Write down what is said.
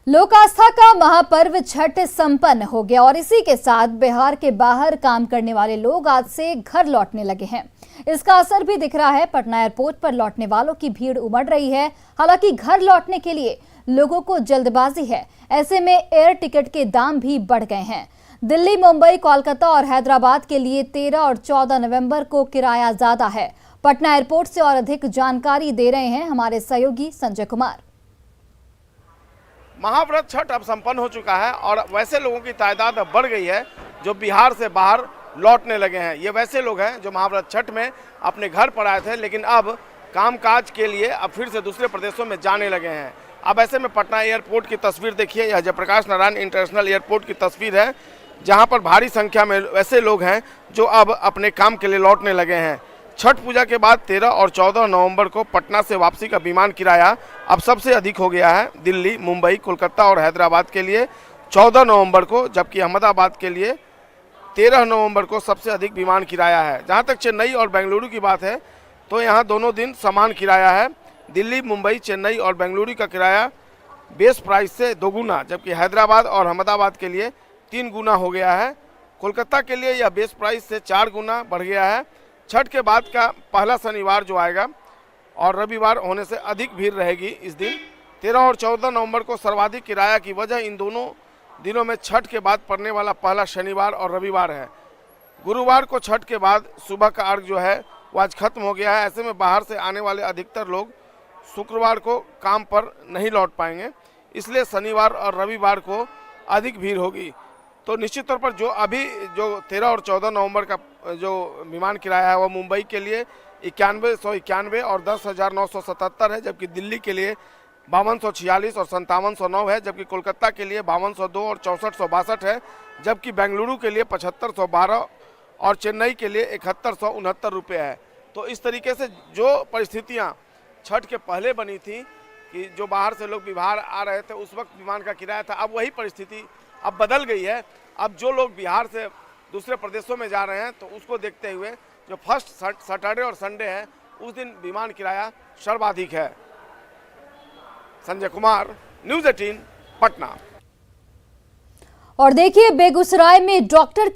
लोक आस्था का महापर्व छठ संपन्न हो गया और इसी के साथ बिहार के बाहर काम करने वाले लोग आज से घर लौटने लगे हैं। इसका असर भी दिख रहा है। पटना एयरपोर्ट पर लौटने वालों की भीड़ उमड़ रही है। हालांकि घर लौटने के लिए लोगों को जल्दबाजी है। ऐसे में एयर टिकट के दाम भी बढ़ गए हैं। दिल्ली, मुंबई, कोलकाता और हैदराबाद के लिए 13 और 14 नवंबर को किराया ज्यादा है। पटना एयरपोर्ट से और अधिक जानकारी दे रहे हैं हमारे सहयोगी संजय कुमार। महाव्रत छठ अब संपन्न हो चुका है और वैसे लोगों की तादाद अब बढ़ गई है जो बिहार से बाहर लौटने लगे हैं। ये वैसे लोग हैं जो महाव्रत छठ में अपने घर पर आए थे, लेकिन अब कामकाज के लिए अब फिर से दूसरे प्रदेशों में जाने लगे हैं। अब ऐसे में पटना एयरपोर्ट की तस्वीर देखिए, यह जयप्रकाश नारायण इंटरनेशनल एयरपोर्ट की तस्वीर है, जहाँ पर भारी संख्या में वैसे लोग हैं जो अब अपने काम के लिए लौटने लगे हैं। छठ पूजा के बाद 13 और 14 नवंबर को पटना से वापसी का विमान किराया अब सबसे अधिक हो गया है। दिल्ली, मुंबई, कोलकाता और हैदराबाद के लिए 14 नवंबर को, जबकि अहमदाबाद के लिए 13 नवंबर को सबसे अधिक विमान किराया है। जहां तक चेन्नई और बेंगलुरु की बात है तो यहां दोनों दिन समान किराया है। दिल्ली, मुंबई, चेन्नई और बेंगलुरु का किराया बेस प्राइस से दोगुना, जबकि हैदराबाद और अहमदाबाद के लिए 3 गुना हो गया है। कोलकाता के लिए यह बेस प्राइस से 4 गुना बढ़ गया है। छठ के बाद का पहला शनिवार जो आएगा और रविवार होने से अधिक भीड़ रहेगी इस दिन। 13 और 14 नवंबर को सर्वाधिक किराया की वजह इन दोनों दिनों में छठ के बाद पड़ने वाला पहला शनिवार और रविवार है। गुरुवार को छठ के बाद सुबह का अर्घ जो है वो आज खत्म हो गया है। ऐसे में बाहर से आने वाले अधिकतर लोग शुक्रवार को काम पर नहीं लौट पाएंगे, इसलिए शनिवार और रविवार को अधिक भीड़ होगी। तो निश्चित तौर पर जो 13 और 14 नवंबर का जो विमान किराया है वो मुंबई के लिए 9191 और 10,977 है, जबकि दिल्ली के लिए 5246 और 5709 है, जबकि कोलकाता के लिए 5202 और 6462 है, जबकि बेंगलुरु के लिए 7512 और चेन्नई के लिए 7169 रुपये है। तो इस तरीके से जो परिस्थितियाँ छठ के पहले बनी थी कि जो बाहर से लोग बिहार आ रहे थे उस वक्त विमान का किराया था, अब वही परिस्थिति अब बदल गई है। अब जो लोग बिहार से दूसरे प्रदेशों में जा रहे हैं तो उसको देखते हुए जो फर्स्ट सैटरडे और संडे है उस दिन विमान किराया सर्वाधिक है। संजय कुमार, न्यूज़ 18, पटना। और देखिए, बेगूसराय में डॉक्टर